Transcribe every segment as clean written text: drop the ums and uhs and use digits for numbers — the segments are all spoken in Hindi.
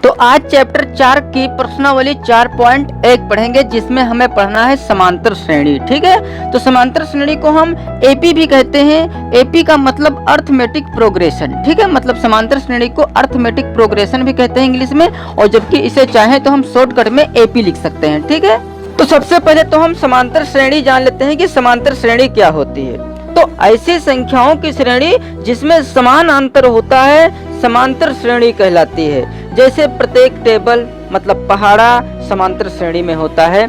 तो आज चैप्टर 4 की प्रश्नावली 4.1 पढ़ेंगे, जिसमें हमें पढ़ना है समांतर श्रेणी। ठीक है, तो समांतर श्रेणी को हम एपी भी कहते हैं। एपी का मतलब अर्थमेटिक प्रोग्रेशन। ठीक है, मतलब समांतर श्रेणी को अर्थमेटिक प्रोग्रेशन भी कहते हैं इंग्लिश में, और जबकि इसे चाहे तो हम शॉर्टकट में एपी लिख सकते हैं। ठीक है, तो सबसे पहले तो हम समांतर श्रेणी जान लेते हैं कि समांतर श्रेणी क्या होती है। तो ऐसी संख्याओं की श्रेणी जिसमें समान अंतर होता है समांतर श्रेणी कहलाती है। जैसे प्रत्येक टेबल मतलब पहाड़ा समांतर श्रेणी में होता है।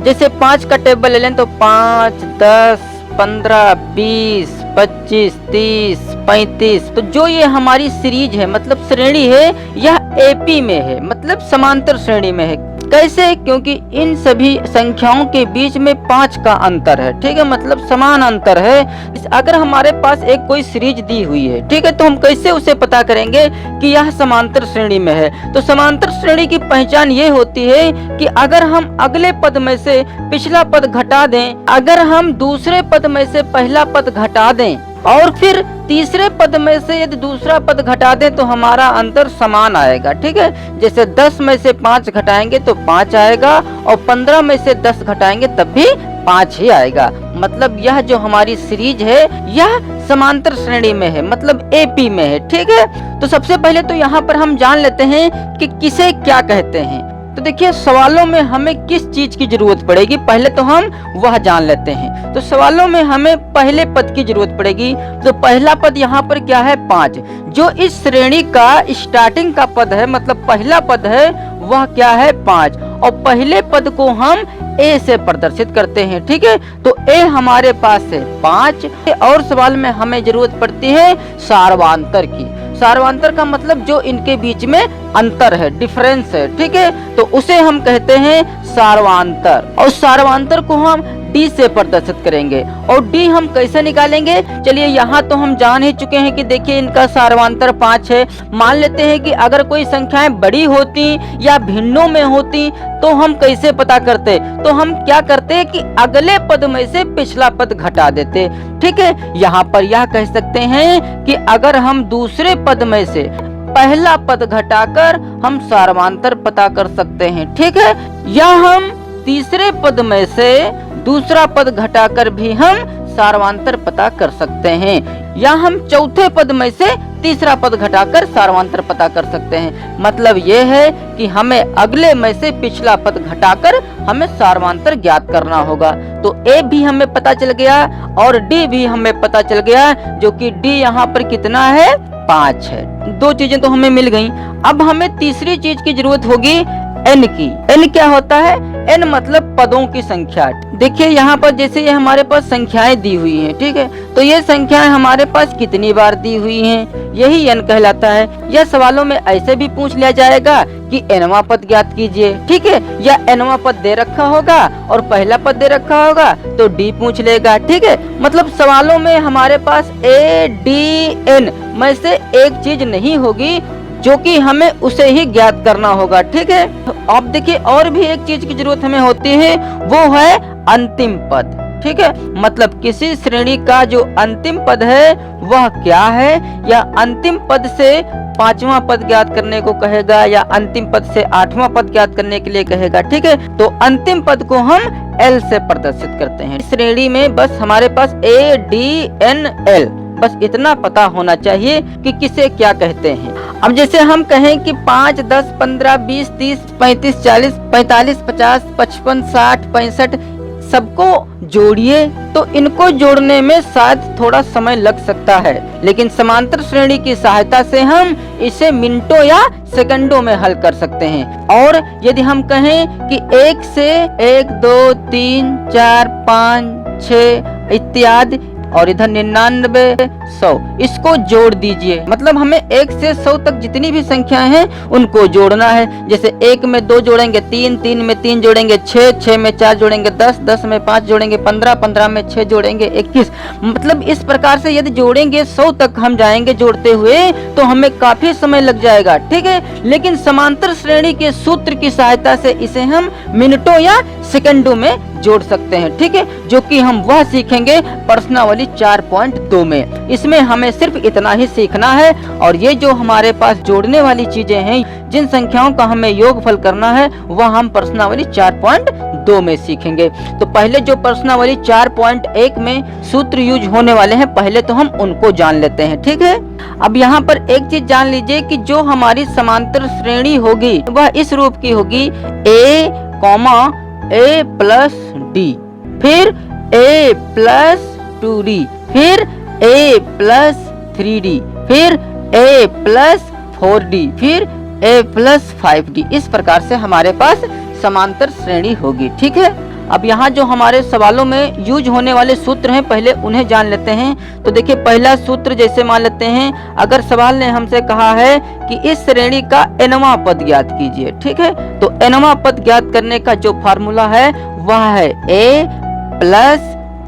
जैसे 5 का टेबल ले लें तो 5, 10, 15, 20, 25, 30, 35। तो जो ये हमारी सीरीज है मतलब श्रेणी है, यह एपी में है, मतलब समांतर श्रेणी में है। कैसे? क्योंकि इन सभी संख्याओं के बीच में 5 का अंतर है। ठीक है, मतलब समान अंतर है। अगर हमारे पास एक कोई सीरीज दी हुई है, ठीक है, तो हम कैसे उसे पता करेंगे कि यह समांतर श्रेणी में है? तो समांतर श्रेणी की पहचान ये होती है कि अगर हम अगले पद में से पिछला पद घटा दें, अगर हम दूसरे पद में से पहला पद घटा दें और फिर तीसरे पद में से यदि दूसरा पद घटा दें तो हमारा अंतर समान आएगा। ठीक है, जैसे 10 में से 5 घटाएंगे तो 5 आएगा, और 15 में से 10 घटाएंगे तब भी 5 ही आएगा। मतलब यह जो हमारी सीरीज है यह समांतर श्रेणी में है, मतलब एपी में है। ठीक है, तो सबसे पहले तो यहाँ पर हम जान लेते हैं कि किसे क्या कहते हैं। तो देखिए, सवालों में हमें किस चीज की जरूरत पड़ेगी, पहले तो हम वह जान लेते हैं। तो सवालों में हमें पहले पद की जरूरत पड़ेगी। तो पहला पद यहाँ पर क्या है? 5। जो इस श्रेणी का स्टार्टिंग का पद है, मतलब पहला पद है, वह क्या है? 5। और पहले पद को हम ए से प्रदर्शित करते हैं। ठीक है, तो ए हमारे पास है 5। और सवाल में हमें जरूरत पड़ती है सार्वांतर की। सार्वांतर का मतलब जो इनके बीच में अंतर है, डिफरेंस है। ठीक है, तो उसे हम कहते हैं सार्वांतर। और सार्वांतर को हम डी से प्रदर्शित करेंगे। और डी हम कैसे निकालेंगे? चलिए, यहाँ तो हम जान ही चुके हैं कि देखिए इनका सार्वांतर 5 है। मान लेते हैं कि अगर कोई संख्याएं बड़ी होती या भिन्नों में होती तो हम कैसे पता करते? तो हम क्या करते कि अगले पद में से पिछला पद घटा देते। ठीक है, यहाँ पर यह कह सकते हैं कि अगर हम दूसरे पद में से पहला पद घटाकर हम सार्वांतर पता कर सकते हैं। ठीक है, या हम तीसरे पद में से दूसरा पद घटाकर भी हम सार्वांतर पता कर सकते हैं, या हम चौथे पद में से तीसरा पद घटाकर सार्वांतर पता कर सकते हैं। मतलब ये है कि हमें अगले में से पिछला पद घटाकर हमें सार्वांतर ज्ञात करना होगा। तो ए भी हमें पता चल गया और डी भी हमें पता चल गया, जो कि डी यहाँ पर कितना है? 5 है। 2 चीजें तो हमें मिल गई। अब हमें तीसरी चीज की जरूरत होगी एन की। एन क्या होता है? एन मतलब पदों की संख्या। देखिए यहाँ पर जैसे ये हमारे पास संख्याएं दी हुई हैं, ठीक है, तो ये संख्याएं हमारे पास कितनी बार दी हुई हैं, यही एन कहलाता है। यह सवालों में ऐसे भी पूछ लिया जाएगा कि एनवां पद ज्ञात कीजिए। ठीक है, या एनवां पद दे रखा होगा और पहला पद दे रखा होगा तो डी पूछ लेगा। ठीक है, मतलब सवालों में हमारे पास ए डी एन में से एक चीज नहीं होगी जो कि हमें उसे ही ज्ञात करना होगा। ठीक है, अब देखिए और भी एक चीज की जरूरत हमें होती है, वो है अंतिम पद। ठीक है, मतलब किसी श्रेणी का जो अंतिम पद है वह क्या है, या अंतिम पद से 5वां पद ज्ञात करने को कहेगा, या अंतिम पद से 8वां पद ज्ञात करने के लिए कहेगा। ठीक है, तो अंतिम पद को हम एल से प्रदर्शित करते हैं। श्रेणी में बस हमारे पास ए डी एन एल, बस इतना पता होना चाहिए कि किसे क्या कहते हैं। अब जैसे हम कहें कि 5, 10, 15, 20, 30, 35, 40, 45, 50, 55, 60, 65 सबको जोड़िए, तो इनको जोड़ने में शायद थोड़ा समय लग सकता है, लेकिन समांतर श्रेणी की सहायता से हम इसे मिनटों या सेकंडों में हल कर सकते हैं। और यदि हम कहें कि 1 से 1, 2, 3, 4, 5, 6 इत्यादि, और इधर 99, 100, इसको जोड़ दीजिए। मतलब हमें 1 से 100 तक जितनी भी संख्याएं हैं उनको जोड़ना है। जैसे 1 में 2 जोड़ेंगे 3, 3 में 3 जोड़ेंगे 6, 6 में 4 जोड़ेंगे 10, 10 में 5 जोड़ेंगे 15, 15 में 6 जोड़ेंगे 21। मतलब इस प्रकार से यदि जोड़ेंगे 100 तक हम जाएंगे जोड़ते हुए तो हमें काफी समय लग जाएगा। ठीक है, लेकिन समांतर श्रेणी के सूत्र की सहायता से इसे हम मिनटों या सेकंडों में जोड़ सकते हैं, ठीक है, जो कि हम वह सीखेंगे प्रश्नावली 4.2 में। इसमें हमें सिर्फ इतना ही सीखना है और ये जो हमारे पास जोड़ने वाली चीजें हैं, जिन संख्याओं का हमें योगफल करना है, वह हम प्रश्नावली 4.2 में सीखेंगे। तो पहले जो प्रश्नावली 4.1 में सूत्र यूज होने वाले हैं, पहले तो हम उनको जान लेते हैं, ठीक है। अब यहाँ पर एक चीज जान लीजिए कि जो हमारी समांतर श्रेणी होगी वह इस रूप की होगी, a, a प्लस डी, फिर a प्लस 2d, फिर a प्लस 3d, फिर a प्लस 4d, फिर a प्लस 5d। इस प्रकार से हमारे पास समांतर श्रेणी होगी, ठीक है। अब यहाँ जो हमारे सवालों में यूज होने वाले सूत्र हैं, पहले उन्हें जान लेते हैं। तो देखिए, पहला सूत्र जैसे मान लेते हैं, अगर सवाल ने हमसे कहा है कि इस श्रेणी का nवां पद ज्ञात कीजिए, ठीक है, तो nवां पद ज्ञात करने का जो फार्मूला है वह है a plus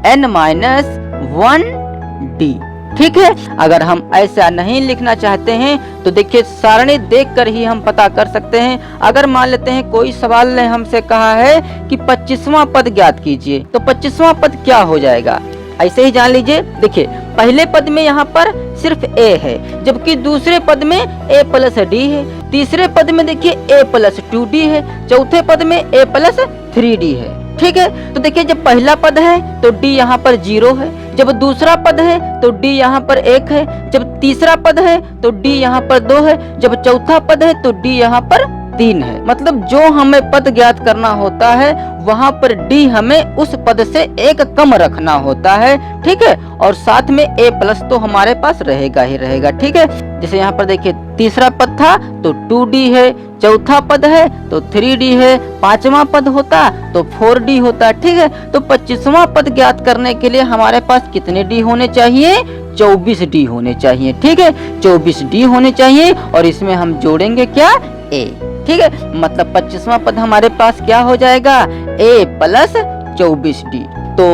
n minus 1d, ठीक है। अगर हम ऐसा नहीं लिखना चाहते हैं तो देखिए, सारणी देखकर ही हम पता कर सकते हैं। अगर मान लेते हैं कोई सवाल ने हमसे कहा है कि 25वां पद ज्ञात कीजिए, तो 25वां पद क्या हो जाएगा, ऐसे ही जान लीजिए। देखिए, पहले पद में यहाँ पर सिर्फ a है, जबकि दूसरे पद में a प्लस d है, तीसरे पद में देखिए a प्लस 2d है, चौथे पद में a प्लस 3d है, ठीक है। तो देखिए, जब पहला पद है तो d यहाँ पर 0 है, जब दूसरा पद है तो d यहाँ पर 1 है, जब तीसरा पद है तो d यहाँ पर 2 है, जब चौथा पद है तो d यहाँ पर 3 है। मतलब जो हमें पद ज्ञात करना होता है वहाँ पर d हमें उस पद से एक कम रखना होता है, ठीक है, और साथ में a प्लस तो हमारे पास रहेगा ही रहेगा, ठीक है। जैसे यहाँ पर देखिए, तीसरा पद था तो 2d है, चौथा पद है तो 3d है, पांचवा पद होता तो 4d होता, ठीक है। तो 25वां पद ज्ञात करने के लिए हमारे पास कितने d होने चाहिए, 24d होने चाहिए, ठीक है, 24d होने चाहिए। और इसमें हम जोड़ेंगे क्या, a, ठीक है। मतलब 25वां पद हमारे पास क्या हो जाएगा, a प्लस 24d। तो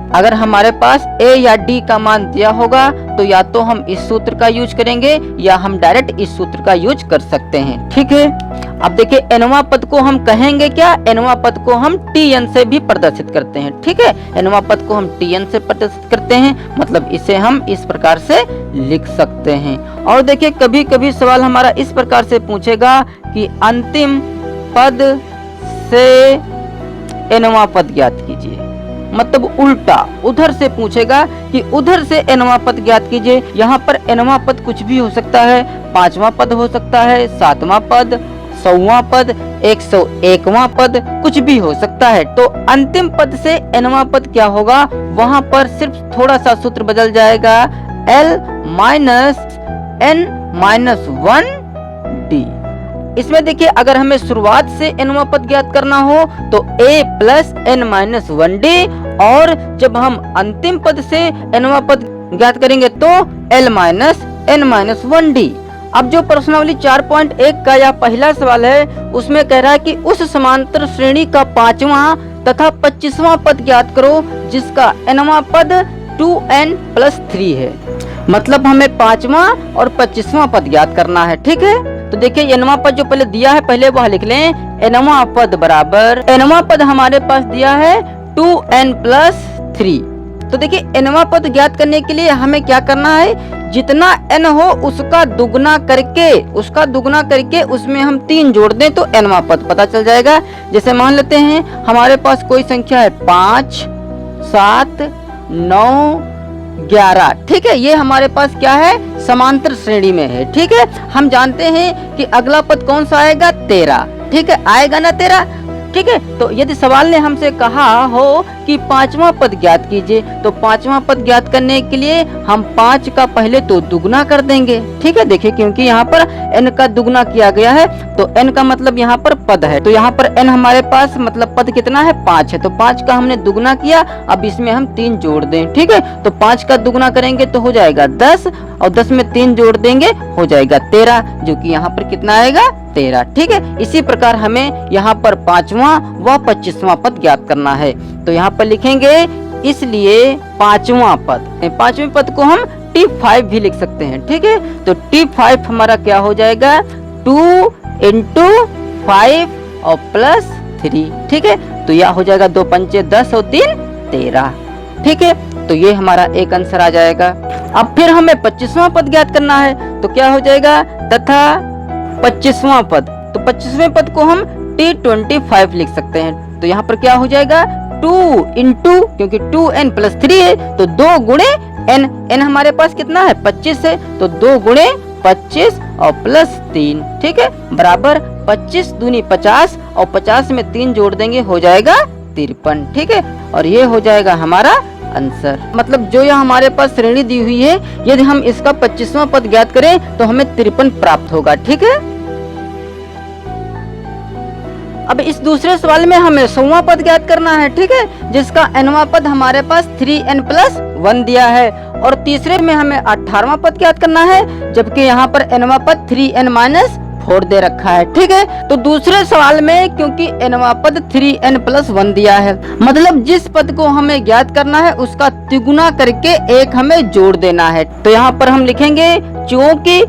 अगर हमारे पास a या d का मान दिया होगा तो या तो हम इस सूत्र का यूज करेंगे या हम डायरेक्ट इस सूत्र का यूज कर सकते हैं, ठीक है। अब देखिए, nवां पद को हम कहेंगे क्या, nवां पद को हम tn से भी प्रदर्शित करते हैं, ठीक है। nवां पद को हम tn से प्रदर्शित करते हैं, मतलब इसे हम इस प्रकार से लिख सकते हैं। और देखिए, कभी कभी सवाल हमारा इस प्रकार से पूछेगा कि अंतिम पद से nवां पद ज्ञात कीजिए, मतलब उल्टा उधर से पूछेगा कि उधर से nवां पद ज्ञात कीजिए। यहाँ पर nवां पद कुछ भी हो सकता है, 5वां पद हो सकता है, 7वां पद, 100वां पद, 101वां पद, कुछ भी हो सकता है। तो अंतिम पद से nवां पद क्या होगा, वहां पर सिर्फ थोड़ा सा सूत्र बदल जाएगा, l minus n minus 1d। इसमें देखिए, अगर हमें शुरुआत से nवां पद ज्ञात करना हो तो a plus n minus 1d, और जब हम अंतिम पद से nवां पद ज्ञात करेंगे तो l minus n minus 1d। अब जो प्रश्नावली 4.1 का यह पहला सवाल है, उसमें कह रहा है कि उस समांतर श्रेणी का 5वां तथा 25वां पद ज्ञात करो जिसका nवां पद 2n प्लस 3 है। मतलब हमें 5वां और 25वां पद ज्ञात करना है, ठीक है। तो देखिए, nवां पद जो पहले दिया है पहले वह लिख लें, nवां पद बराबर, nवां पद हमारे पास दिया है 2n प्लस 3। तो देखिए, nवां पद ज्ञात करने के लिए हमें क्या करना है, जितना n हो उसका दुगना करके उसमें हम 3 जोड़ दें तो nवां पद पता चल जाएगा। जैसे मान लेते हैं हमारे पास कोई संख्या है 5, 7, 9, 11, ठीक है। ये हमारे पास क्या है, समांतर श्रेणी में है, ठीक है। हम जानते हैं कि अगला पद कौन सा आएगा, 13, ठीक है, आएगा ना 13, ठीक है। तो यदि सवाल ने हमसे कहा हो कि 5वां पद ज्ञात कीजिए, तो 5वां पद ज्ञात करने के लिए हम 5 का पहले तो दुगना कर देंगे, ठीक है। देखिए, क्योंकि यहाँ पर n का दुगना किया गया है तो n का मतलब यहाँ पर पद है, तो यहाँ पर n हमारे पास मतलब पद कितना है, 5 है, तो 5 का हमने दुगना किया। अब इसमें हम 3 जोड़ दें, ठीक है। तो 5 का दुगना करेंगे तो हो जाएगा 10, और 10 में 3 जोड़ देंगे हो जाएगा 13, जो कि यहाँ पर कितना आएगा, 13, ठीक है। इसी प्रकार हमें यहाँ पर 5वां व 25वां पद ज्ञात करना है। तो यहाँ पर लिखेंगे, इसलिए 5वां पद, 5वें पद को हम T5 भी लिख सकते हैं, ठीक है। तो T5 हमारा क्या हो जाएगा, 2 × 5 और प्लस 3, ठीक है। तो यह हो जाएगा 2 पंचे 10 और 3 13। ठीक है, तो ये हमारा एक आंसर आ जाएगा। अब फिर हमें 25वां पद ज्ञात करना है, तो क्या हो जाएगा तथा 25वां पद, तो 25वें पद को हम T25 लिख सकते हैं। तो यहाँ पर क्या हो जाएगा 2 इंटू, क्योंकि 2n प्लस 3 है तो 2 गुणे n, n हमारे पास कितना है 25 है, तो 2 गुणे 25 और प्लस 3, ठीक है, बराबर 25 दूनी 50 और 50 में 3 जोड़ देंगे हो जाएगा 53। ठीक है, और ये हो जाएगा हमारा आंसर। मतलब जो यह हमारे पास श्रेणी दी हुई है, यदि हम इसका 25वां पद ज्ञात करें तो हमें 53 प्राप्त होगा। ठीक है, अब इस दूसरे सवाल में हमें 100वां पद ज्ञात करना है। ठीक है, जिसका nवां पद हमारे पास 3n+1 दिया है, और तीसरे में हमें 18वां पद ज्ञात करना है, जबकि यहाँ पर nवां पद 3n-4 दे रखा है। ठीक है, तो दूसरे सवाल में क्योंकि nवां पद 3n+1 दिया है, मतलब जिस पद को हमें ज्ञात करना है उसका तिगुना करके एक हमें जोड़ देना है। तो यहाँ पर हम लिखेंगे क्योंकि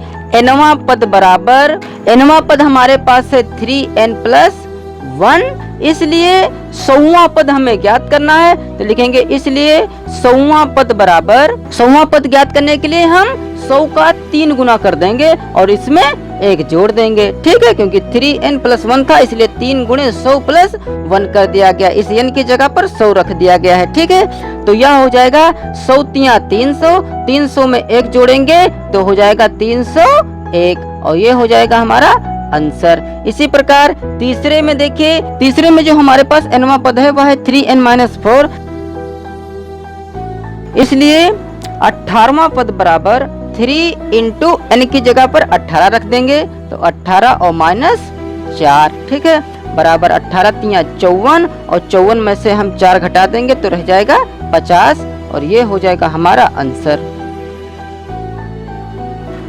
nवां पद बराबर, nवां पद हमारे पास है 3n+1, इसलिए 100वां पद हमें ज्ञात करना है। तो लिखेंगे इसलिए 100वां पद बराबर, 100वां पद ज्ञात करने के लिए हम 100 का 3 गुना कर देंगे और इसमें 1 जोड़ देंगे। ठीक है, क्योंकि 3n+1 था इसलिए 3 गुणे 100 प्लस 1 कर दिया गया, इस n की जगह पर 100 रख दिया गया है। ठीक है, तो यह हो जाएगा 100 तिया 300, 300 में 1 जोड़ेंगे तो हो जाएगा 301, और ये हो जाएगा हमारा आंसर। इसी प्रकार तीसरे में देखिए, तीसरे में जो हमारे पास nवां पद है वह है 3n-4, इसलिए 18वां पद बराबर 3 इंटू n की जगह पर 18 रख देंगे, तो 18 और -4, ठीक है, बराबर 18 तिया 54, और 54 में से हम 4 घटा देंगे तो रह जाएगा 50, और ये हो जाएगा हमारा आंसर।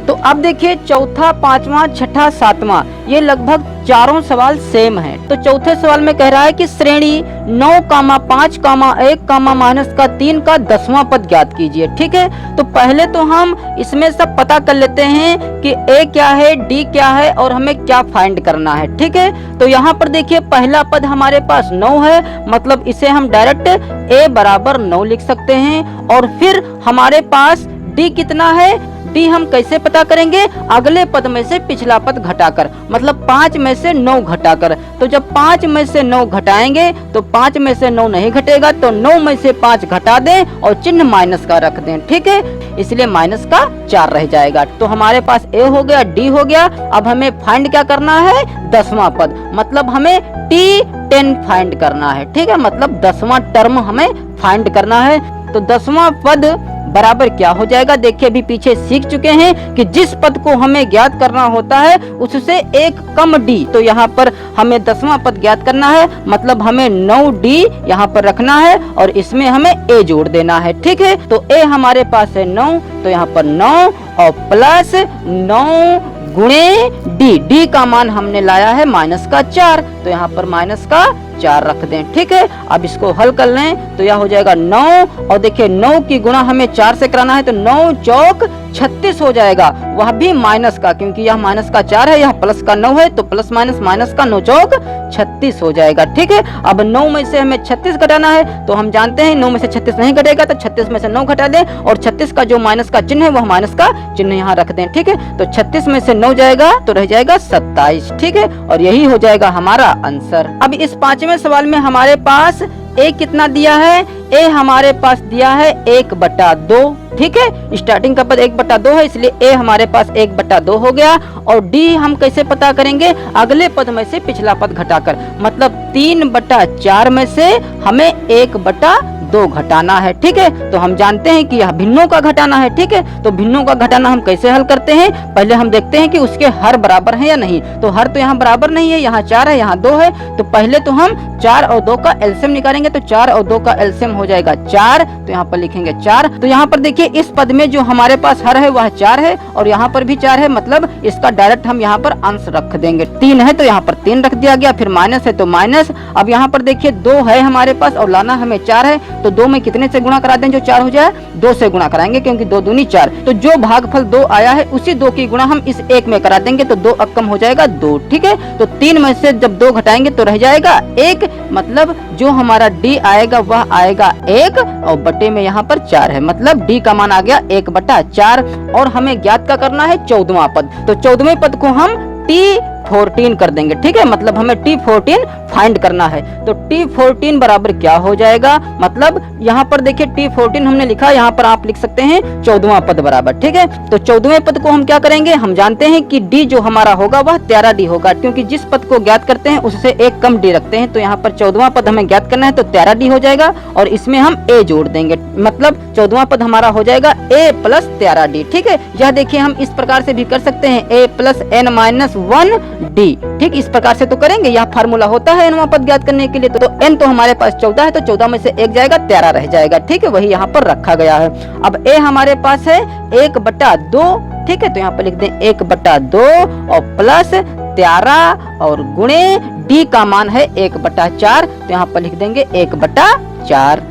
तो अब देखिए चौथा, पांचवा, छठा, सातवां, ये लगभग चारों सवाल सेम हैं। तो चौथे सवाल में कह रहा है कि श्रेणी 9, 5, 1, -3 का 10वां पद ज्ञात कीजिए। ठीक है, तो पहले तो हम इसमें सब पता कर लेते हैं कि A क्या है, D क्या है और हमें क्या फाइंड करना है। ठीक है, तो यहाँ पर देखिए पहला पद हमारे पास 9 है, मतलब इसे हम डायरेक्ट A बराबर 9 लिख सकते हैं, और फिर हमारे पास D कितना है, D हम कैसे पता करेंगे, अगले पद में से पिछला पद घटाकर, मतलब 5 में से 9 घटाकर। तो जब 5 में से 9 घटाएंगे तो 5 में से 9 नहीं घटेगा, तो 9 में से 5 घटा दें और चिन्ह माइनस का रख दें। ठीक है, इसलिए माइनस का 4 रह जाएगा। तो हमारे पास A हो गया, D हो गया। अब हमें फाइंड क्या करना है, 10वां पद, मतलब हमें T10 फाइंड करना है। ठीक है, मतलब 10वां टर्म हमें फाइंड करना है। तो 10वां पद बराबर क्या हो जाएगा, देखिए अभी पीछे सीख चुके हैं कि जिस पद को हमें ज्ञात करना होता है उससे एक कम D, तो यहाँ पर हमें 10वां पद ज्ञात करना है, मतलब हमें 9D यहाँ पर रखना है और इसमें हमें A जोड़ देना है। ठीक है, तो A हमारे पास है 9, तो यहाँ पर 9 और प्लस 9 गुणे D का मान हमने लाया है -4, तो यहाँ पर -4 रख दें। ठीक है, अब इसको हल कर लें तो यह हो जाएगा 9, और देखिए 9 की गुणा हमें 4 से कराना है, तो 9 चौक 36 हो जाएगा, वह भी माइनस का, क्योंकि यह -4 है, यह प्लस का 9 है, तो प्लस माइनस का 9 चौक 36 हो जाएगा। ठीक है, अब 9 में से हमें 36 घटाना है, तो हम जानते हैं 9 में से 36 नहीं घटेगा, तो 36 में से 9 घटा दें और 36 का जो माइनस का चिन्ह है वह माइनस का चिन्ह यहाँ रख दें। ठीक है, तो 36 में से 9 जाएगा तो रह जाएगा 27। ठीक है, और यही हो जाएगा हमारा आंसर। अब इस 5वें सवाल में हमारे पास A कितना दिया है, A हमारे पास दिया है 1/2। ठीक है, स्टार्टिंग का पद 1/2 है, इसलिए A हमारे पास 1/2 हो गया, और D हम कैसे पता करेंगे, अगले पद में से पिछला पद घटाकर, मतलब 3/4 में से हमें 1/2 घटाना है। ठीक है, तो हम जानते हैं कि यह भिन्नों का घटाना है। ठीक है, तो भिन्नों का घटाना हम कैसे हल करते हैं, पहले हम देखते हैं कि उसके हर बराबर है या नहीं। तो हर तो यहाँ बराबर नहीं है, यहाँ 4 है, यहाँ 2 है, तो पहले तो हम 4 और 2 का एलसीएम निकालेंगे, तो 4 और 2 का एलसीएम हो जाएगा 4, तो यहाँ पर लिखेंगे 4। तो यहाँ पर देखिए इस पद में जो हमारे पास हर है वह 4 है, और यहाँ पर भी 4 है, मतलब इसका डायरेक्ट हम यहाँ पर अंश रख देंगे। 3 है तो यहाँ पर 3 रख दिया गया, फिर माइनस है तो माइनस। अब यहाँ पर देखिए 2 है हमारे पास और लाना हमें 4 है, तो 2 में कितने से गुणा करा दें जो 4 हो जाए, 2 से गुणा कराएंगे, क्योंकि 2 दूनी 4, तो जो भागफल 2 आया है उसी 2 की गुणा हम इस 1 में करा देंगे, तो 2 अब कम हो जाएगा 2। ठीक है, तो 3 में से जब 2 घटाएंगे तो रह जाएगा 1, मतलब जो हमारा डी आएगा वह आएगा 1 और बटे में यहाँ पर 4 है, मतलब डी का मान आ गया 1/4। और हमें ज्ञात का करना है 14वां पद, तो 14वें पद को हम T14 कर देंगे, ठीक है, मतलब हमें T14 फाइंड करना है। तो T14 बराबर क्या हो जाएगा, मतलब यहाँ पर देखिए T14 हमने लिखा, यहाँ पर आप लिख सकते हैं 14वां पद बराबर, ठीक है। तो 14वें पद को हम क्या करेंगे, हम जानते हैं कि D जो हमारा होगा वह 13D होगा, क्योंकि जिस पद को ज्ञात करते हैं उससे एक कम D रखते हैं। तो यहाँ पर 14वां पद हमें ज्ञात करना है, तो 13D हो जाएगा और इसमें हम A जोड़ देंगे, मतलब 14वां पद हमारा हो जाएगा A + 13D, ठीक है। यह देखिए हम इस प्रकार से भी कर सकते हैं, A + n - 1D, ठीक, इस प्रकार से तो करेंगे, यह फार्मूला होता है nवां पद ज्ञात करने के लिए। तो n तो हमारे पास 14 है, तो 14 में से 1 जाएगा, 13 रह जाएगा, ठीक है, वही यहाँ पर रखा गया है। अब a हमारे पास है 1/2, ठीक है, तो यहाँ पर लिख दें 1/2 और प्लस 13 और गुणे d का मान है 1/4, तो यहाँ पर लिख देंगे 1/4।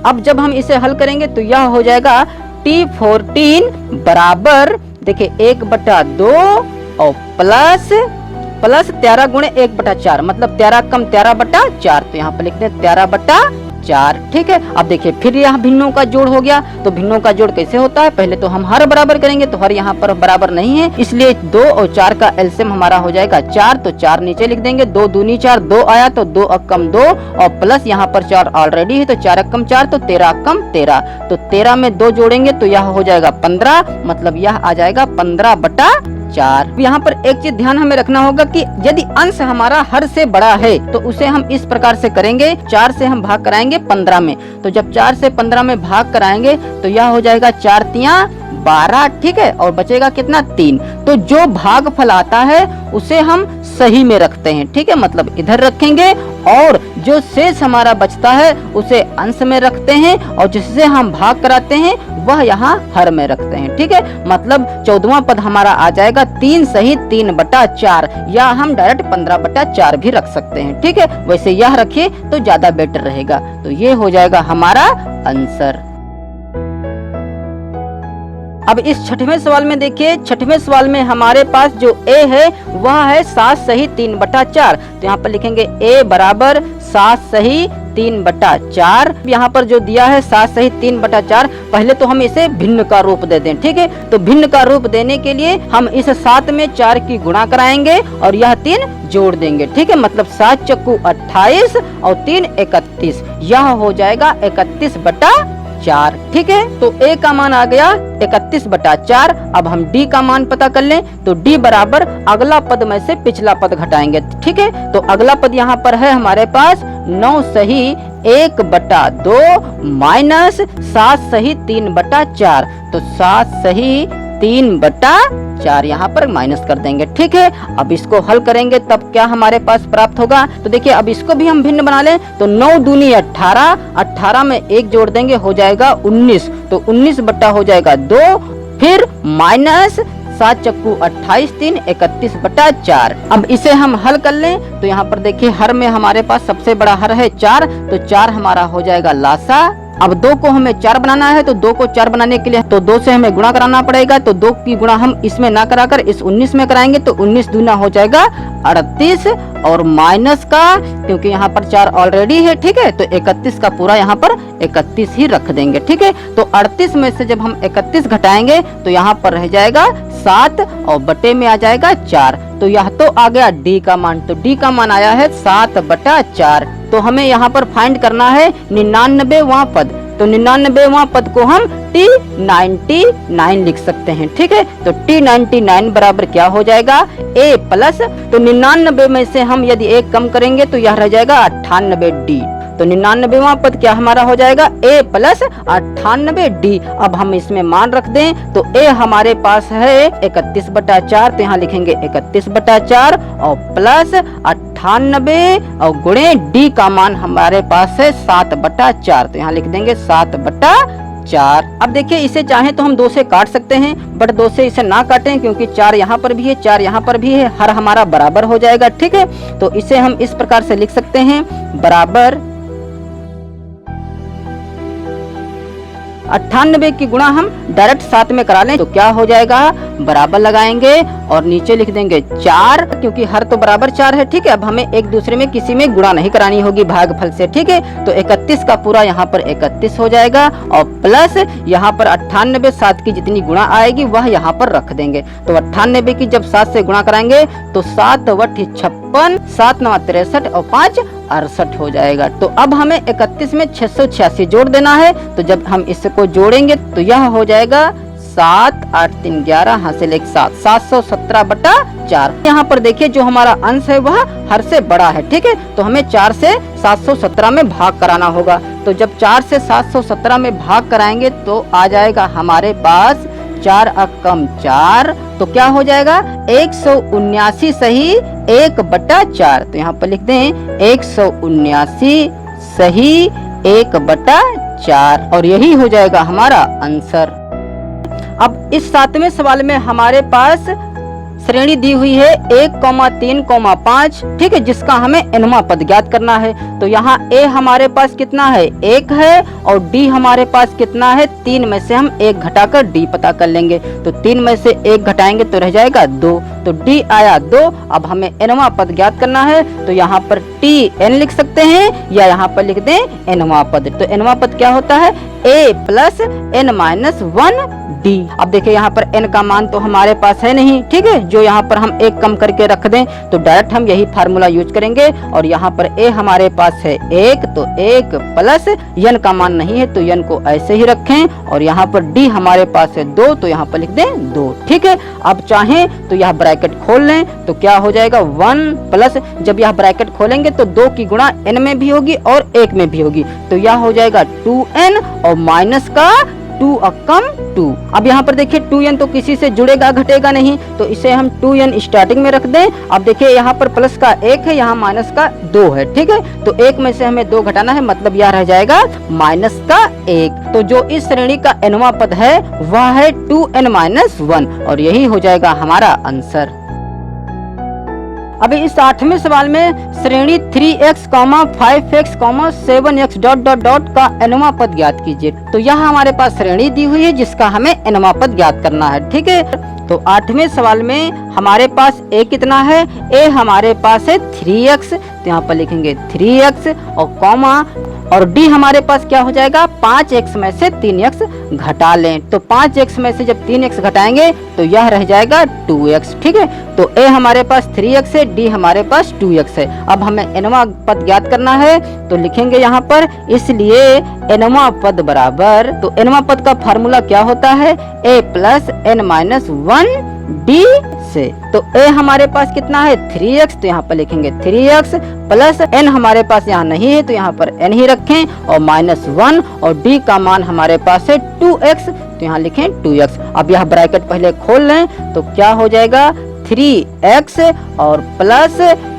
अब जब हम इसे हल करेंगे तो यह हो जाएगा T14 बराबर देखिए 1/2 और प्लस 13 गुणे 1/4, मतलब 13 कम 13/4, तो यहाँ पर लिखते हैं 13/4, ठीक है। अब देखिए फिर यहाँ भिन्नों का जोड़ हो गया, तो भिन्नों का जोड़ कैसे होता है, पहले तो हम हर बराबर करेंगे, तो हर यहाँ पर बराबर नहीं है, इसलिए 2 और 4 का एलसीएम हमारा हो जाएगा 4, तो 4 नीचे लिख देंगे, 2 दूनी 4, 2 आया तो 2 कम 2 और प्लस यहाँ पर 4 ऑलरेडी है, तो 4 कम 4 तो 13 कम 13, तो 13 में 2 जोड़ेंगे तो यह हो जाएगा 15, मतलब यह आ जाएगा 15/4। यहाँ पर एक चीज ध्यान हमें रखना होगा कि यदि अंश हमारा हर से बड़ा है तो उसे हम इस प्रकार से करेंगे, 4 से हम भाग कराएंगे 15 में, तो जब 4 से 15 में भाग कराएंगे तो यह हो जाएगा 4 तिया 12, ठीक है, और बचेगा कितना 3। तो जो भागफल आता है उसे हम सही में रखते हैं, ठीक है, मतलब इधर रखेंगे, और जो शेष हमारा बचता है उसे अंश में रखते हैं, और जिससे हम भाग कराते हैं वह यहाँ हर में रखते हैं, ठीक है, मतलब 14वां पद हमारा आ जाएगा 3 सही 3/4, या हम डायरेक्ट 15/4 भी रख सकते हैं, ठीक है, वैसे यह रखिए तो ज्यादा बेटर रहेगा। तो ये हो जाएगा हमारा आंसर। अब इस 6वें सवाल में देखिए, 6वें सवाल में हमारे पास जो a है वह है 7 सही 3/4, तो यहाँ पर लिखेंगे a बराबर 7 सही 3/4। यहाँ पर जो दिया है 7 सही 3/4, पहले तो हम इसे भिन्न का रूप दे दें, ठीक है, तो भिन्न का रूप देने के लिए हम इस 7 में 4 की गुणा कराएंगे और यह 3 जोड़ देंगे, ठीक है, मतलब 7 चक्कू 28 और 3 31, यह हो जाएगा 31/4, ठीक है। तो a का मान आ गया 31/4। अब हम d का मान पता कर लें, तो d बराबर अगला पद में से पिछला पद घटाएंगे, ठीक है, तो अगला पद यहाँ पर है हमारे पास 9 सही 1/2 माइनस 7 सही 3/4, तो 7 सही 3/4 यहाँ पर माइनस कर देंगे, ठीक है। अब इसको हल करेंगे तब क्या हमारे पास प्राप्त होगा, तो देखिए अब इसको भी हम भिन्न बना लें, तो 9 दूनी 18, 18 में 1 जोड़ देंगे हो जाएगा 19, तो 19 बटा हो जाएगा 2, फिर माइनस 7 चक्कू 28 3 31/4। अब इसे हम हल कर लें, तो यहाँ पर देखिए हर में हमारे पास सबसे बड़ा हर है 4, तो 4 हमारा हो जाएगा लासा। अब 2 को हमें 4 बनाना है, तो 2 को 4 बनाने के लिए तो 2 से हमें गुणा कराना पड़ेगा, तो 2 की गुणा हम इसमें ना कराकर इस 19 में कराएंगे, तो 19 दूना हो जाएगा 38 और माइनस का, क्योंकि यहाँ पर 4 ऑलरेडी है, ठीक है, तो 31 का पूरा यहाँ पर 31 ही रख देंगे, ठीक है। तो 38 में से जब हम 31 घटाएंगे तो यहाँ पर रह जाएगा 7 और बटे में आ जाएगा 4, तो यह तो आ गया d का मान, तो d का मान आया है 7/4। तो हमें यहाँ पर फाइंड करना है 99वां पद, तो 99वां पद को हम T99 लिख सकते हैं, ठीक है, तो T99 बराबर क्या हो जाएगा a प्लस, तो 99 में से हम यदि 1 कम करेंगे तो यह रह जाएगा 98D, तो 99वां पद क्या हमारा हो जाएगा a प्लस 98D। अब हम इसमें मान रख दें, तो a हमारे पास है 31/4, तो यहाँ लिखेंगे 31/4 और प्लस 98 और गुणे d का मान हमारे पास है 7/4, तो यहाँ लिख देंगे 7/4। अब देखिए इसे चाहे तो हम 2 से काट सकते हैं, बट 2 से इसे ना काटें, क्योंकि 4 यहाँ पर भी है 4 यहाँ पर भी है, हर हमारा बराबर हो जाएगा, ठीक है। तो इसे हम इस प्रकार से लिख सकते हैं, बराबर 98 की गुणा हम डायरेक्ट साथ में करा लें तो क्या हो जाएगा, बराबर लगाएंगे और नीचे लिख देंगे 4, क्योंकि हर तो बराबर 4 है। ठीक है, अब हमें एक दूसरे में किसी में गुणा नहीं करानी होगी भागफल से। ठीक है, तो 31 का पूरा यहाँ पर 31 हो जाएगा और प्लस यहाँ पर 98 7 की जितनी गुणा आएगी वह यहाँ पर रख देंगे। तो 98 की जब 7 से गुणा कराएंगे तो 7 × 56, 7 × 9 63 और 5 68 हो जाएगा। तो अब हमें 31 में 686 जोड़ देना है। तो जब हम इसको जोड़ेंगे तो यह हो जाएगा 7 8 3 11 हासिल 1 7, 717/4। यहाँ पर देखिए जो हमारा अंश है वह हर से बड़ा है। ठीक है, तो हमें 4 से 717 में भाग कराना होगा। तो जब 4 से 717 में भाग कराएंगे तो आ जाएगा हमारे पास 4 × 4, तो क्या हो जाएगा 179 सही 1/4। तो यहाँ पर लिख दें 179 सही 1/4 और यही हो जाएगा हमारा आंसर। अब इस 7वें सवाल में हमारे पास श्रेणी दी हुई है 1, 3, 5। ठीक है, जिसका हमें nवां पद ज्ञात करना है। तो यहाँ a हमारे पास कितना है 1 है और d हमारे पास कितना है 3 में से हम 1 घटाकर d पता कर लेंगे। तो 3 में से 1 घटाएंगे तो रह जाएगा 2, तो d आया 2। अब हमें nवां पद ज्ञात करना है तो यहाँ पर tn लिख सकते हैं या यहाँ पर लिख दें nवां पद। तो nवां पद क्या होता है a + n - 1 d। अब देखिए यहाँ पर n का मान तो हमारे पास है नहीं। ठीक है, जो यहाँ पर हम 1 कम करके रख दें तो डायरेक्ट हम यही फार्मूला यूज करेंगे। और यहाँ पर a हमारे पास है 1, तो 1 प्लस n का मान नहीं है तो n को ऐसे ही रखें। और यहाँ पर d हमारे पास है 2, तो यहाँ पर लिख दें 2। ठीक है, अब चाहें तो यह ब्रैकेट खोल लें तो क्या हो जाएगा 1 प्लस, जब यह ब्रैकेट खोलेंगे तो 2 की गुणा n में भी होगी और 1 में भी होगी। तो यह हो जाएगा 2n और माइनस का 2 × 2। अब यहाँ पर देखिए 2n तो किसी से जुड़ेगा घटेगा नहीं, तो इसे हम 2n स्टार्टिंग में रख दें। अब देखिए यहाँ पर प्लस का 1 है, यहाँ माइनस का 2 है। ठीक है, तो 1 में से हमें 2 घटाना है, मतलब यह रह जाएगा माइनस का 1। तो जो इस श्रेणी का nवां पद है वह है 2n - 1 और यही हो जाएगा हमारा आंसर। अभी इस 8वें सवाल में श्रेणी 3x, 5x, 7x ... का nवां पद ज्ञात कीजिए। तो यह हमारे पास श्रेणी दी हुई है जिसका हमें nवां पद ज्ञात करना है। ठीक है, तो 8वें सवाल में हमारे पास a कितना है, a हमारे पास है 3x, तो यहाँ पर लिखेंगे 3x और कॉमा, और d हमारे पास क्या हो जाएगा 5x में से 3x घटा लें। तो 5x में से जब 3x घटाएंगे तो यह रह जाएगा 2x। ठीक है, तो a हमारे पास 3x है, d हमारे पास 2x है। अब हमें nवां पद ज्ञात करना है तो लिखेंगे यहाँ पर, इसलिए nवां पद बराबर, तो nवां पद का फार्मूला क्या होता है a + n - 1 d से। तो a हमारे पास कितना है 3x, तो यहाँ पर लिखेंगे 3x प्लस n हमारे पास यहाँ नहीं है तो यहाँ पर n ही रखें और -1, और d का मान हमारे पास है 2x, तो यहाँ लिखें 2x। अब यह ब्रैकेट पहले खोल लें तो क्या हो जाएगा 3x और प्लस,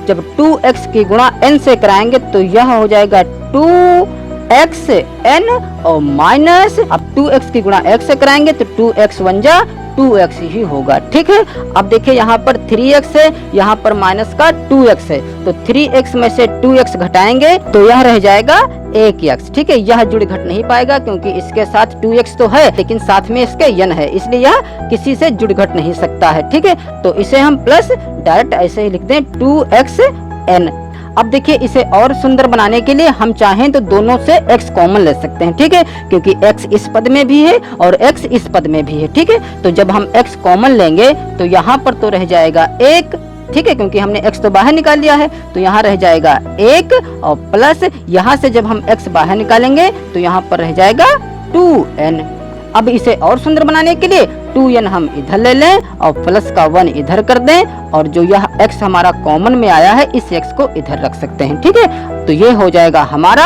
जब 2x की गुणा n से कराएंगे तो यह हो जाएगा 2xn और माइनस, अब 2x की गुणा x से कराएंगे तो 2x 1 जा 2x ही होगा। ठीक है, अब देखिए यहाँ पर 3x है, यहाँ पर माइनस का 2x है, तो 3x में से 2x घटाएंगे तो यह रह जाएगा 1x। ठीक है, यह जुड़ घट नहीं पाएगा क्योंकि इसके साथ 2x तो है लेकिन साथ में इसके n है, इसलिए यह किसी से जुड़ घट नहीं सकता है। ठीक है, तो इसे हम प्लस डायरेक्ट ऐसे ही लिख दें 2xn। अब देखिए इसे और सुंदर बनाने के लिए हम चाहें तो दोनों से x कॉमन ले सकते हैं। ठीक है, क्योंकि x इस पद में भी है और x इस पद में भी है। ठीक है, तो जब हम x कॉमन लेंगे तो यहाँ पर तो रह जाएगा 1। ठीक है, क्योंकि हमने x तो बाहर निकाल लिया है तो यहाँ रह जाएगा 1 और प्लस यहाँ से जब हम x बाहर निकालेंगे तो यहाँ पर रह जाएगा 2n। अब इसे और सुंदर बनाने के लिए 2n हम इधर ले लें और प्लस का 1 इधर कर दें, और जो यह x हमारा कॉमन में आया है इस x को इधर रख सकते हैं। ठीक है, तो ये हो जाएगा हमारा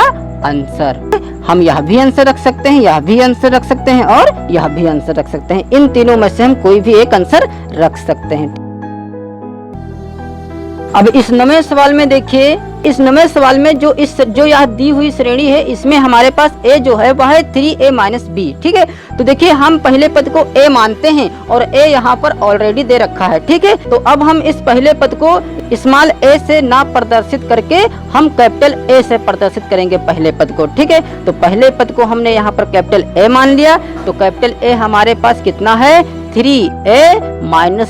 आंसर। हम यह भी आंसर रख सकते हैं, यह भी आंसर रख सकते हैं और यह भी आंसर रख सकते हैं। इन तीनों में से हम कोई भी एक आंसर रख सकते हैं। अब इस 9वें सवाल में देखिए इस 9वें सवाल में जो यह दी हुई श्रेणी है, इसमें हमारे पास a जो है वह है 3a - b। ठीक है, तो देखिए हम पहले पद को a मानते हैं और a यहाँ पर ऑलरेडी दे रखा है। ठीक है, तो अब हम इस पहले पद को स्मॉल a से ना प्रदर्शित करके हम कैपिटल A से प्रदर्शित करेंगे पहले पद को। ठीक है, तो पहले पद को हमने यहाँ पर कैपिटल A मान लिया, तो कैपिटल A हमारे पास कितना है 3a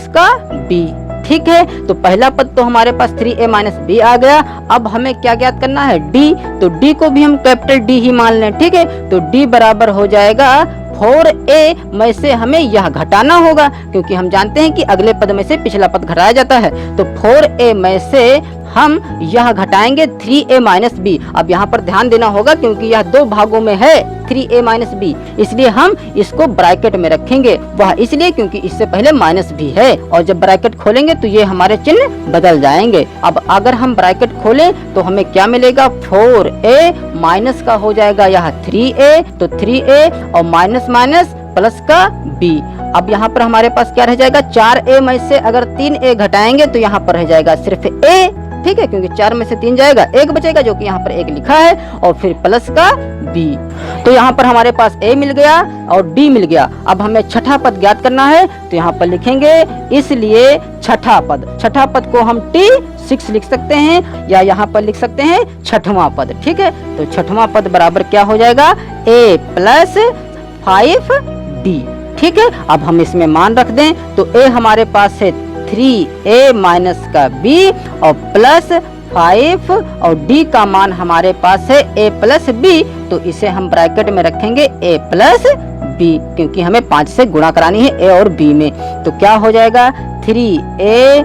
- का b। ठीक है, तो पहला पद तो हमारे पास 3a - b आ गया। अब हमें क्या ज्ञात करना है d, तो d को भी हम कैपिटल D ही मान लें। ठीक है, तो d बराबर हो जाएगा 4a में से हमें यह घटाना होगा, क्योंकि हम जानते हैं कि अगले पद में से पिछला पद घटाया जाता है। तो 4a में से हम यह घटाएंगे 3a - b। अब यहाँ पर ध्यान देना होगा क्योंकि यह दो भागों में है 3a - b, इसलिए हम इसको ब्रैकेट में रखेंगे। वह इसलिए क्योंकि इससे पहले माइनस भी है, और जब ब्रैकेट खोलेंगे तो ये हमारे चिन्ह बदल जाएंगे। अब अगर हम ब्रैकेट खोलें तो हमें क्या मिलेगा 4a माइनस का हो जाएगा यह 3a, तो 3a और माइनस माइनस प्लस का b। अब यहाँ पर हमारे पास क्या रह जाएगा 4a में से अगर 3a घटाएंगे तो यहाँ पर रह जाएगा सिर्फ a। ठीक है, क्योंकि 4 में से 3 जाएगा, 1 बचेगा जो कि यहाँ पर 1 लिखा है, और फिर प्लस का b। तो यहाँ पर हमारे पास a मिल गया और d मिल गया। अब हमें छठा पद ज्ञात करना है, तो यहाँ पर लिखेंगे इसलिए छठा पद को हम T6 लिख सकते हैं, या यहाँ पर लिख सकते हैं छठवां पद। ठीक है, तो छठवां पद बराबर क्या हो जाएगा a + 5d। ठीक है, अब हम इसमें मान रख दें, तो a हमारे पास है 3a - का b और प्लस 5 और d का मान हमारे पास है a + b, तो इसे हम ब्रैकेट में रखेंगे a + b, क्योंकि हमें 5 से गुणा करानी है a और b में। तो क्या हो जाएगा 3a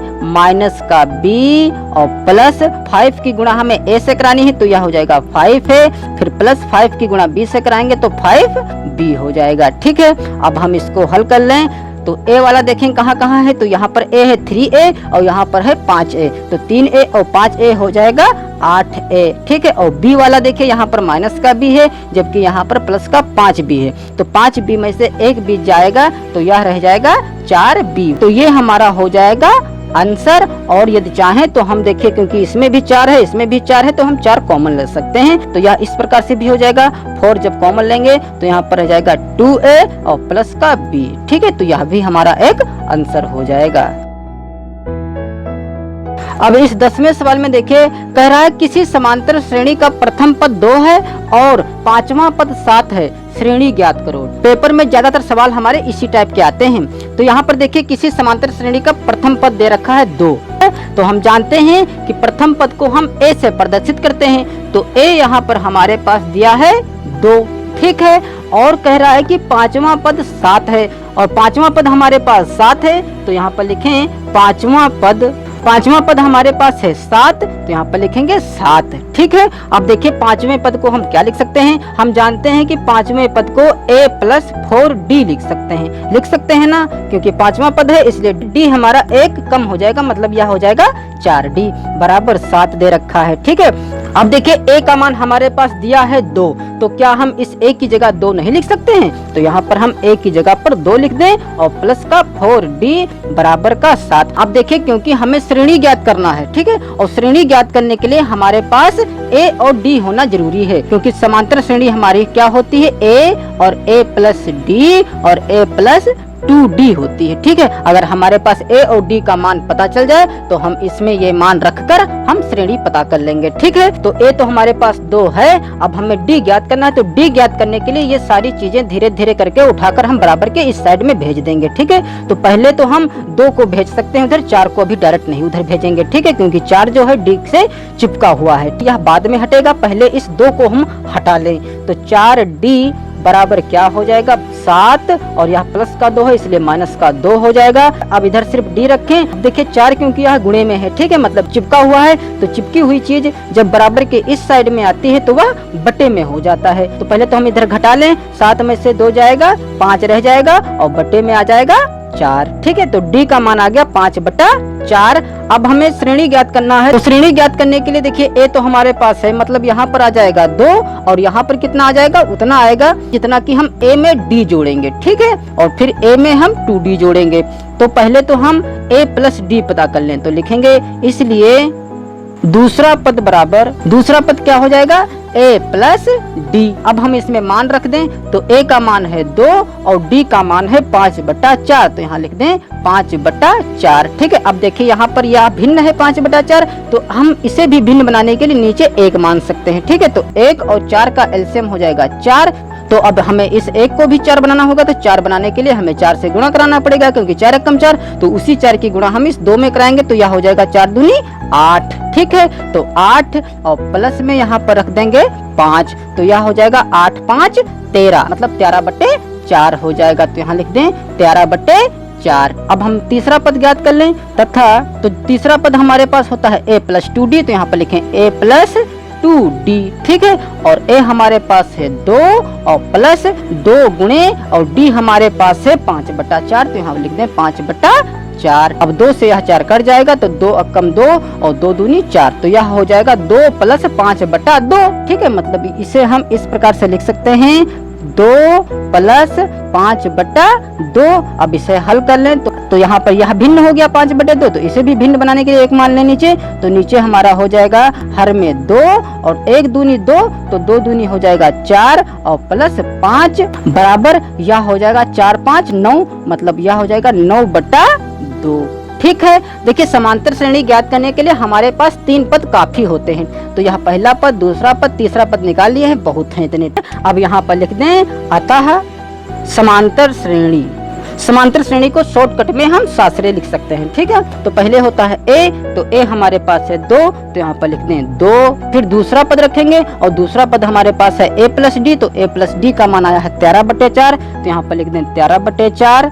- का b और प्लस 5 की गुणा हमें a से करानी है, तो यह हो जाएगा 5 है, फिर प्लस 5 की गुणा b से कराएंगे तो 5b हो जाएगा। ठीक है, अब हम इसको हल कर लें, तो a वाला देखें कहाँ कहाँ है, तो यहाँ पर a है 3a और यहाँ पर है 5a, तो 3a और 5a हो जाएगा 8a। ठीक है, और b वाला देखिए यहाँ पर माइनस का b है, जबकि यहाँ पर प्लस का 5b है, तो 5b में से एक b जाएगा तो यह रह जाएगा 4b। तो ये हमारा हो जाएगा आंसर। और यदि चाहें तो हम देखिए, क्योंकि इसमें भी 4 है इसमें भी 4 है, तो हम 4 कॉमन ले सकते हैं, तो यह इस प्रकार से भी हो जाएगा। 4 जब कॉमन लेंगे तो यहाँ पर रह जाएगा 2a और प्लस का b। ठीक है, तो यह भी हमारा एक आंसर हो जाएगा। अब इस 10वें सवाल में देखिए, कह रहा है किसी समांतर श्रेणी का प्रथम पद 2 है और 5वां पद 7 है, श्रेणी ज्ञात करो। पेपर में ज्यादातर सवाल हमारे इसी टाइप के आते हैं। तो यहाँ पर देखिए किसी समांतर श्रेणी का प्रथम पद दे रखा है 2, तो हम जानते हैं कि प्रथम पद को हम a से प्रदर्शित करते हैं, तो a यहाँ पर हमारे पास दिया है 2। ठीक है, और कह रहा है कि 5वां पद 7 है, और 5वां पद हमारे पास 7 है, तो यहाँ पर लिखें 5वां पद हमारे पास है 7, तो यहाँ पर लिखेंगे 7। ठीक है, अब देखिए 5वें पद को हम क्या लिख सकते हैं, हम जानते हैं कि 5वें पद को a + 4d लिख सकते हैं ना, क्योंकि 5वां पद है इसलिए d हमारा 1 कम हो जाएगा, मतलब यह हो जाएगा 4d बराबर 7 दे रखा है। ठीक है, अब देखिए a का मान हमारे पास दिया है 2, तो क्या हम इस a की जगह 2 नहीं लिख सकते हैं, तो यहाँ पर हम a की जगह पर 2 लिख दें और प्लस का 4d बराबर का 7। अब देखिए क्योंकि हमें श्रेणी ज्ञात करना है, ठीक है, और श्रेणी ज्ञात करने के लिए हमारे पास a और d होना जरूरी है, क्योंकि समांतर श्रेणी हमारी क्या होती है a और a + d और a + 2d होती है। ठीक है, अगर हमारे पास a और d का मान पता चल जाए तो हम इसमें ये मान रखकर हम श्रेणी पता कर लेंगे। ठीक है, तो a तो हमारे पास 2 है, अब हमें d ज्ञात करना है, तो d ज्ञात करने के लिए ये सारी चीजें धीरे धीरे करके उठाकर हम बराबर के इस साइड में भेज देंगे। ठीक है, तो पहले तो हम 2 को भेज सकते हैं उधर, 4 को अभी डायरेक्ट नहीं उधर भेजेंगे। ठीक है, क्योंकि 4 जो है d से चिपका हुआ है, यह बाद में हटेगा, पहले इस 2 को हम हटा लें, तो 4d बराबर क्या हो जाएगा 7, और यह प्लस का 2 है इसलिए माइनस का 2 हो जाएगा। अब इधर सिर्फ d रखें। अब देखिए 4 क्योंकि यह गुणे में है, ठीक है, मतलब चिपका हुआ है, तो चिपकी हुई चीज जब बराबर के इस साइड में आती है तो वह बटे में हो जाता है। तो पहले तो हम इधर घटा लें, 7 में से 2 जाएगा, 5 रह जाएगा और बटे में आ जाएगा 4। ठीक है, तो d का मान आ गया 5/4। अब हमें श्रेणी ज्ञात करना है, तो श्रेणी ज्ञात करने के लिए देखिए a तो हमारे पास है, मतलब यहाँ पर आ जाएगा 2, और यहाँ पर कितना आ जाएगा, उतना आएगा जितना कि हम a में d जोड़ेंगे। ठीक है, और फिर a में हम 2d जोड़ेंगे। तो पहले तो हम a + d पता कर लें, तो लिखेंगे इसलिए दूसरा पद बराबर, दूसरा पद क्या हो जाएगा a प्लस डी। अब हम इसमें मान रख दें तो a का मान है 2 और d का मान है 5/4, तो यहाँ लिख दें 5/4। ठीक है, अब देखिए यहाँ पर यह भिन्न है 5/4, तो हम इसे भी भिन्न बनाने के लिए नीचे 1 मान सकते हैं। ठीक है, तो 1 और 4 का एलसीएम हो जाएगा 4। तो अब हमें इस 1 को भी 4 बनाना होगा, तो 4 बनाने के लिए हमें 4 से गुणा कराना पड़ेगा, क्योंकि 4 × 4, तो उसी 4 की गुणा हम इस 2 में कराएंगे, तो यह हो जाएगा 4 दूनी 8। ठीक है, तो 8 और प्लस में यहाँ पर रख देंगे 5, तो यह हो जाएगा 8 × 5 = 13, मतलब 13/4 हो जाएगा। तो यहाँ लिख दें 13/4। अब हम तीसरा पद ज्ञात कर लें तथा, तो तीसरा पद हमारे पास होता है a + 2d, तो यहाँ पर लिखें a + 2d। ठीक है, और a हमारे पास है 2 और प्लस 2 गुणे और d हमारे पास है 5/4, तो यहाँ लिख दें 5/4। अब 2 से यह 4 कट जाएगा, तो 2 × 2 और 2 दूनी 4, तो यह हो जाएगा 2 + 5/2। ठीक है, मतलब इसे हम इस प्रकार से लिख सकते हैं 2 + 5/2। अब इसे हल कर लें तो यहाँ पर यह भिन्न हो गया 5/2, तो इसे भी भिन्न बनाने के लिए 1 मान लें नीचे, तो नीचे हमारा हो जाएगा हर में 2 और 1 दूनी 2, तो 2 दूनी हो जाएगा 4 और प्लस 5 बराबर यह हो जाएगा 4 × 5 = 9, मतलब यह हो जाएगा 9/2। ठीक है, देखिए समांतर श्रेणी ज्ञात करने के लिए हमारे पास 3 पद काफी होते हैं, तो यह पहला पद, दूसरा पद, तीसरा पद निकाल लिए हैं, बहुत हैं इतने। अब यहाँ पर लिख दें अतः समांतर श्रेणी। समांतर श्रेणी को शॉर्टकट में हम साश्रय लिख सकते हैं। ठीक है, तो पहले होता है a, तो a हमारे पास है 2, तो यहाँ पर लिख दें 2। फिर दूसरा पद रखेंगे और दूसरा पद हमारे पास है a + d, तो a + d का मान आया है 13/4, तो यहाँ पर लिख दें 13/4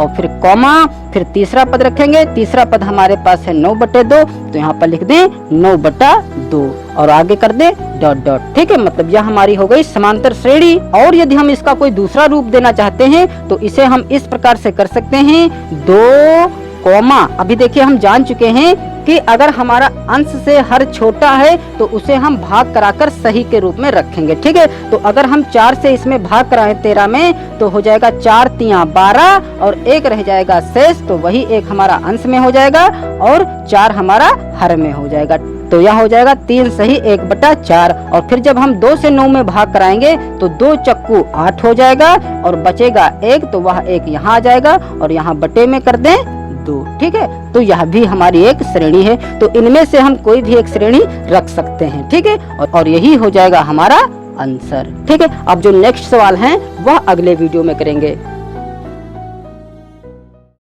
और फिर कॉमा, फिर तीसरा पद रखेंगे, तीसरा पद हमारे पास है 9/2, तो यहाँ पर लिख दें 9/2 और आगे कर दें डॉट डॉट। ठीक है, मतलब यह हमारी हो गई समांतर श्रेणी। और यदि हम इसका कोई दूसरा रूप देना चाहते हैं तो इसे हम इस प्रकार से कर सकते हैं 2 कॉमा। अभी देखिए हम जान चुके हैं कि अगर हमारा अंश से हर छोटा है तो उसे हम भाग कराकर सही के रूप में रखेंगे। ठीक है, तो अगर हम 4 से इसमें भाग कराएं 13 में, तो हो जाएगा 4 × 3 = 12 और 1 रह जाएगा शेष, तो वही 1 हमारा अंश में हो जाएगा और 4 हमारा हर में हो जाएगा, तो यह हो जाएगा 3 सही 1/4। और फिर जब हम 2 से 9 में भाग कराएंगे तो 2 × 8 हो जाएगा और बचेगा 1, तो वह 1 यहाँ आ जाएगा और यहाँ बटे में कर दें 2। ठीक है, तो यह भी हमारी एक श्रेणी है, तो इनमें से हम कोई भी एक श्रेणी रख सकते हैं। ठीक है, और यही हो जाएगा हमारा आंसर। ठीक है, अब जो नेक्स्ट सवाल है वह अगले वीडियो में करेंगे।